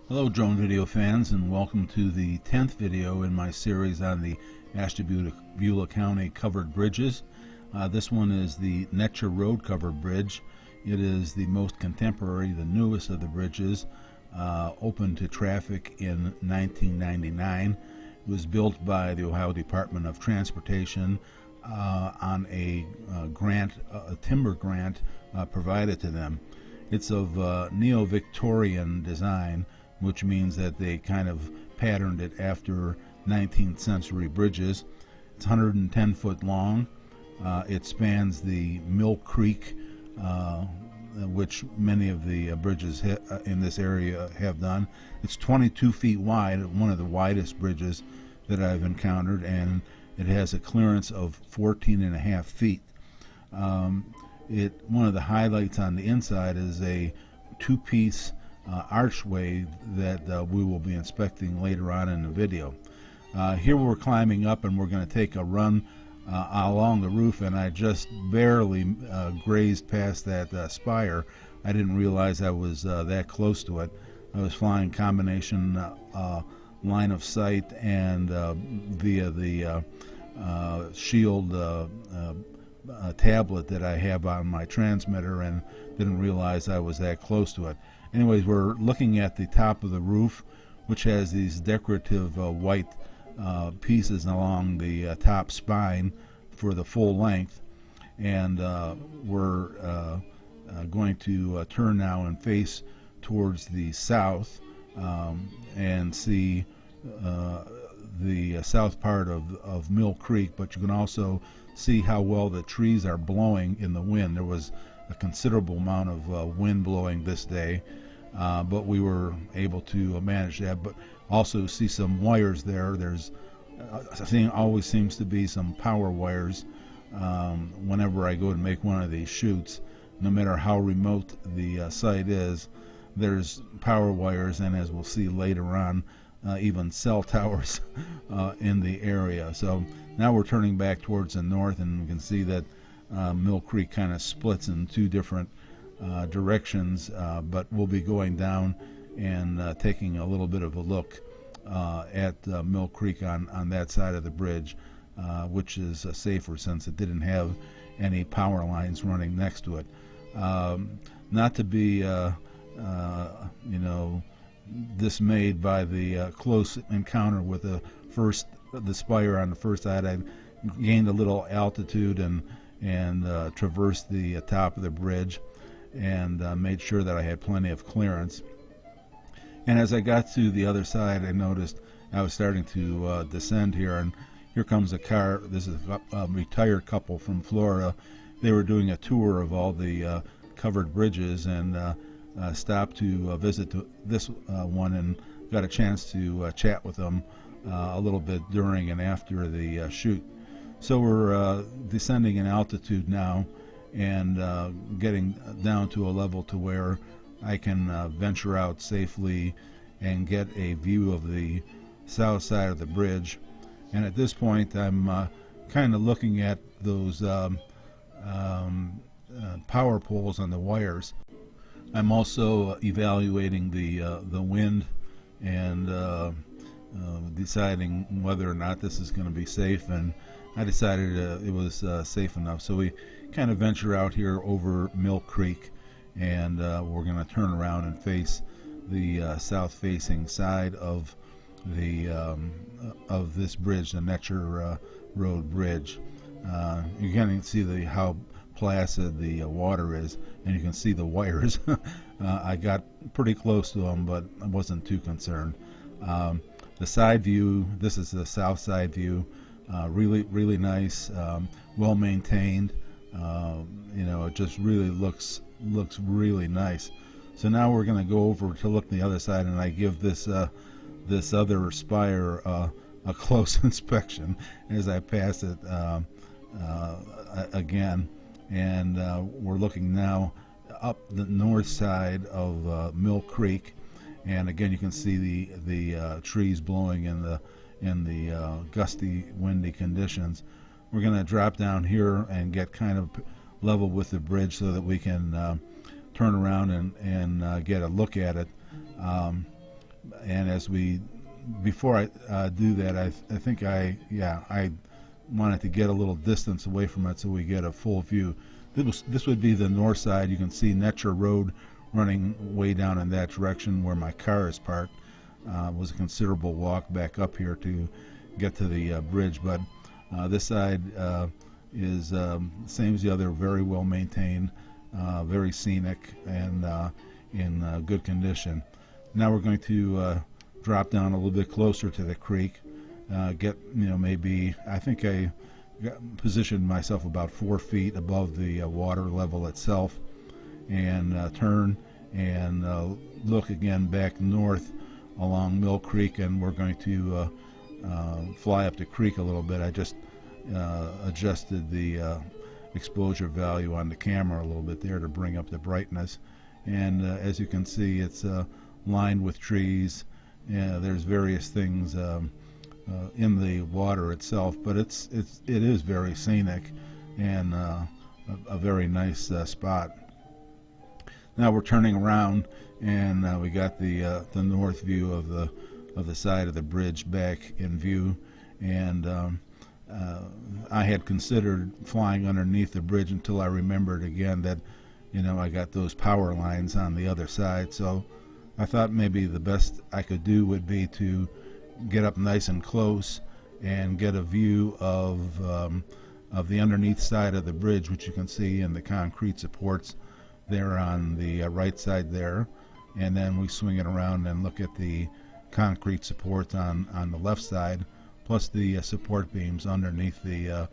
Hello drone video fans, and welcome to the 10th video in my series on the Ashtabula County covered bridges. This one is the Netcher Rd covered bridge. It is the most contemporary, the newest of the bridges, opened to traffic in 1999. It was built by the Ohio Department of Transportation on a grant, a timber grant provided to them. It's of Neo-Victorian design, which means that they kind of patterned it after 19th century bridges. It's 110 foot long. It spans the Mill Creek, which many of the bridges in this area have done. It's 22 feet wide, one of the widest bridges that I've encountered, and it has a clearance of 14.5 feet. One of the highlights on the inside is a two-piece archway that we will be inspecting later on in the video. Here we're climbing up, and we're going to take a run along the roof, and I just barely grazed past that spire. I didn't realize I was that close to it. I was flying combination line of sight and via the Shield Tablet that I have on my transmitter, and didn't realize I was that close to it. Anyways, we're looking at the top of the roof, which has these decorative white pieces along the top spine for the full length, and we're going to turn now and face towards the south and see the south part of Mill Creek, but you can also see how well the trees are blowing in the wind. There was a considerable amount of wind blowing this day, but we were able to manage that. But also see some wires there. There's always seems to be some power wires whenever I go to make one of these shoots. No matter how remote the site is, there's power wires, and as we'll see later on, even cell towers in the area. So now we're turning back towards the north, and we can see that Mill Creek kind of splits in two different directions, but we'll be going down and taking a little bit of a look at Mill Creek on that side of the bridge, which is safer since it didn't have any power lines running next to it. Not to be dismayed by the close encounter with the spire on the first side. I gained a little altitude and traversed the top of the bridge, and made sure that I had plenty of clearance. And as I got to the other side, I noticed I was starting to descend here, and here comes a car. This is a retired couple from Florida. They were doing a tour of all the covered bridges, and stopped to visit this one, and got a chance to chat with them a little bit during and after the shoot. So we're descending in altitude now, and getting down to a level to where I can venture out safely and get a view of the south side of the bridge. And at this point, I'm kind of looking at those power poles on the wires. I'm also evaluating the wind and deciding whether or not this is going to be safe, and I decided it was safe enough. So we kind of venture out here over Mill Creek, and we're going to turn around and face the south-facing side of the of this bridge, the Netcher Rd bridge. You can see how placid the water is, and you can see the wires. I got pretty close to them, but I wasn't too concerned. The side view, this is the south side view, really nice, well maintained. It just really looks really nice. So now we're going to go over to look at the other side, and I give this other spire a close inspection as I pass it again. And we're looking now up the north side of Mill Creek, and again you can see the trees blowing in the gusty, windy conditions. We're going to drop down here and get kind of level with the bridge so that we can turn around and get a look at it. And before I do that, I think I wanted to get a little distance away from it so we get a full view. This would be the north side. You can see Netcher Rd running way down in that direction where my car is parked. Was a considerable walk back up here to get to the bridge, but this side is same as the other, very well maintained, very scenic, and in good condition. Now we're going to drop down a little bit closer to the creek, get maybe, I think I positioned myself about 4 feet above the water level itself, and turn and look again back north along Mill Creek, and we're going to fly up the creek a little bit. I just adjusted the exposure value on the camera a little bit there to bring up the brightness, and as you can see, it's lined with trees. There's various things in the water itself, but it is very scenic and a very nice spot. Now we're turning around, and we got the north view of the side of the bridge back in view, and I had considered flying underneath the bridge until I remembered again that I got those power lines on the other side. So I thought maybe the best I could do would be to get up nice and close and get a view of the underneath side of the bridge, which you can see in the concrete supports there on the right side there, and then we swing it around and look at the concrete supports on the left side, plus the support beams underneath the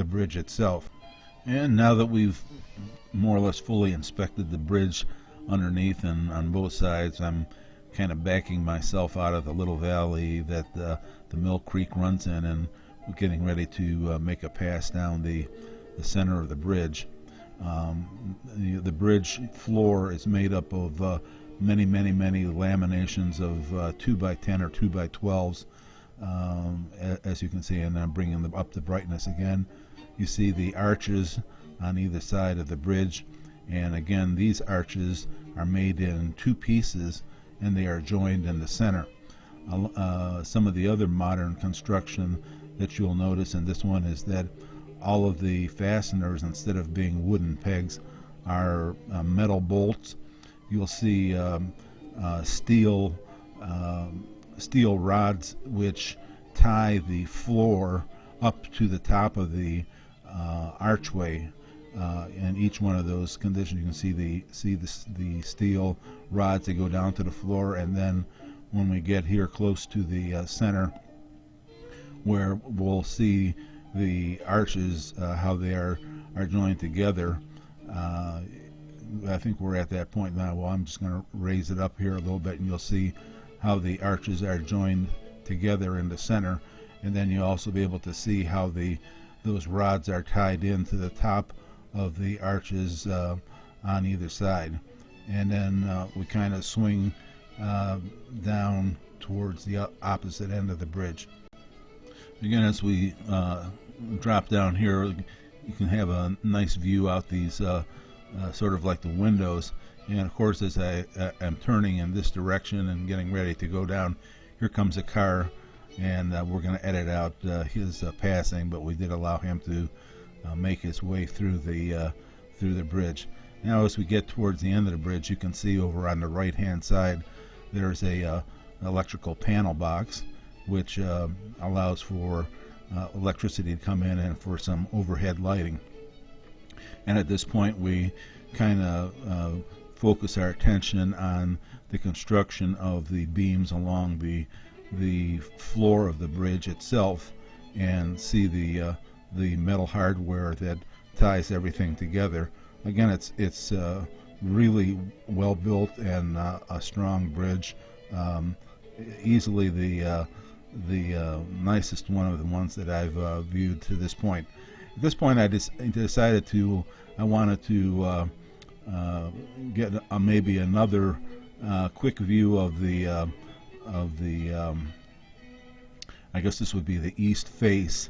bridge itself. And now that we've more or less fully inspected the bridge underneath and on both sides, I'm kind of backing myself out of the little valley that the Mill Creek runs in, and we're getting ready to make a pass down the center of the bridge. The bridge floor is made up of many laminations of 2x10 or 2x12s, as you can see, and I'm bringing up the brightness again. You see the arches on either side of the bridge, and again, these arches are made in 2 pieces, and they are joined in the center. Some of the other modern construction that you'll notice in this one is that all of the fasteners, instead of being wooden pegs, are metal bolts. You'll see steel rods which tie the floor up to the top of the archway. In each one of those conditions, you can see the steel rods that go down to the floor, and then when we get here close to the center, where we'll see the arches, how they are joined together. I think we're at that point now. Well, I'm just going to raise it up here a little bit, and you'll see how the arches are joined together in the center, and then you'll also be able to see how those rods are tied into the top of the arches on either side. And then we kind of swing down towards the opposite end of the bridge. Again, as we drop down here, you can have a nice view out these sort of like the windows. And of course, as I am turning in this direction and getting ready to go down, here comes a car, and we're going to edit out his passing, but we did allow him to make his way through the bridge. Now, as we get towards the end of the bridge, you can see over on the right hand side there's a electrical panel box, which allows for electricity to come in and for some overhead lighting. And at this point, we kind of focus our attention on the construction of the beams along the floor of the bridge itself, and see the metal hardware that ties everything together. Again, it's really well built and a strong bridge. Easily the nicest one of the ones that I've viewed to this point. At this point, I decided I wanted to get maybe another quick view of the I guess this would be the east face,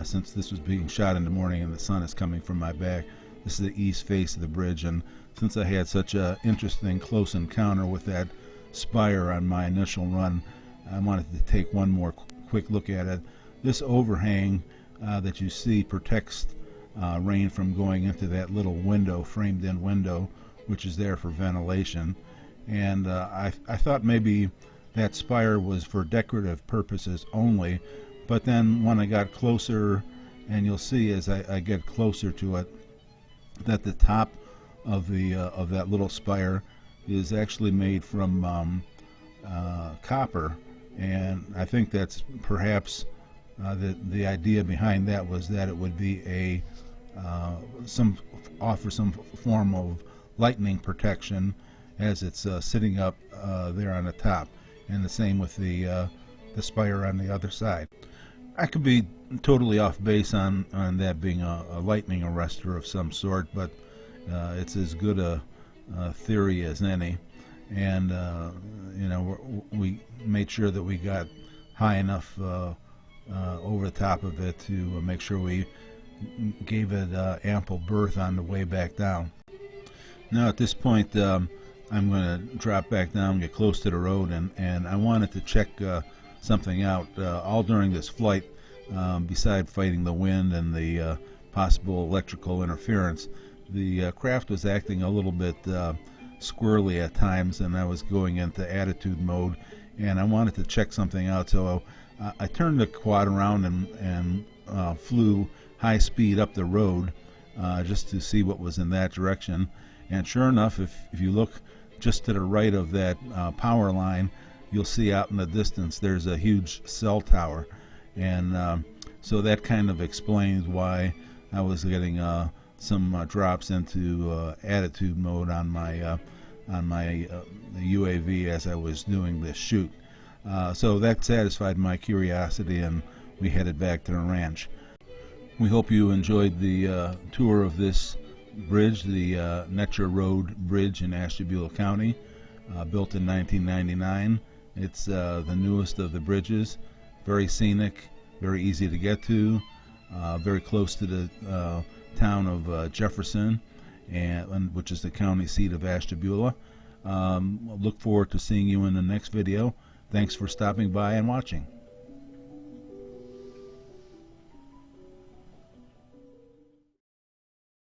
since this was being shot in the morning and the sun is coming from my back. This is the east face of the bridge, and since I had such an interesting close encounter with that spire on my initial run. I wanted to take one more quick look at it. This overhang that you see protects rain from going into that little window, framed in window, which is there for ventilation. And I thought maybe that spire was for decorative purposes only, but then when I got closer, and you'll see as I get closer to it, that the top of that little spire is actually made from copper, and I think that's perhaps the idea behind that was that it would be offer some form of lightning protection as it's sitting up there on the top, and the same with the spire on the other side. I could be totally off base on that being a lightning arrestor of some sort, but it's as good a theory as any. And we made sure that we got high enough over the top of it to make sure we gave it ample berth on the way back down. Now at this point I'm going to drop back down, get close to the road, and I wanted to check something out all during this flight. Beside fighting the wind and the possible electrical interference, the craft was acting a little bit squirrely at times, and I was going into attitude mode, and I wanted to check something out. So I turned the quad around and flew high speed up the road just to see what was in that direction. And sure enough, if you look just to the right of that power line, you'll see out in the distance there's a huge cell tower. And so that kind of explains why I was getting some drops into attitude mode on my UAV as I was doing this shoot. So that satisfied my curiosity, and we headed back to the ranch. We hope you enjoyed the tour of this bridge, the Netcher Rd bridge in Ashtabula County, built in 1999. It's the newest of the bridges. Very scenic, very easy to get to, very close to the town of Jefferson, which is the county seat of Ashtabula. Look forward to seeing you in the next video. Thanks for stopping by and watching.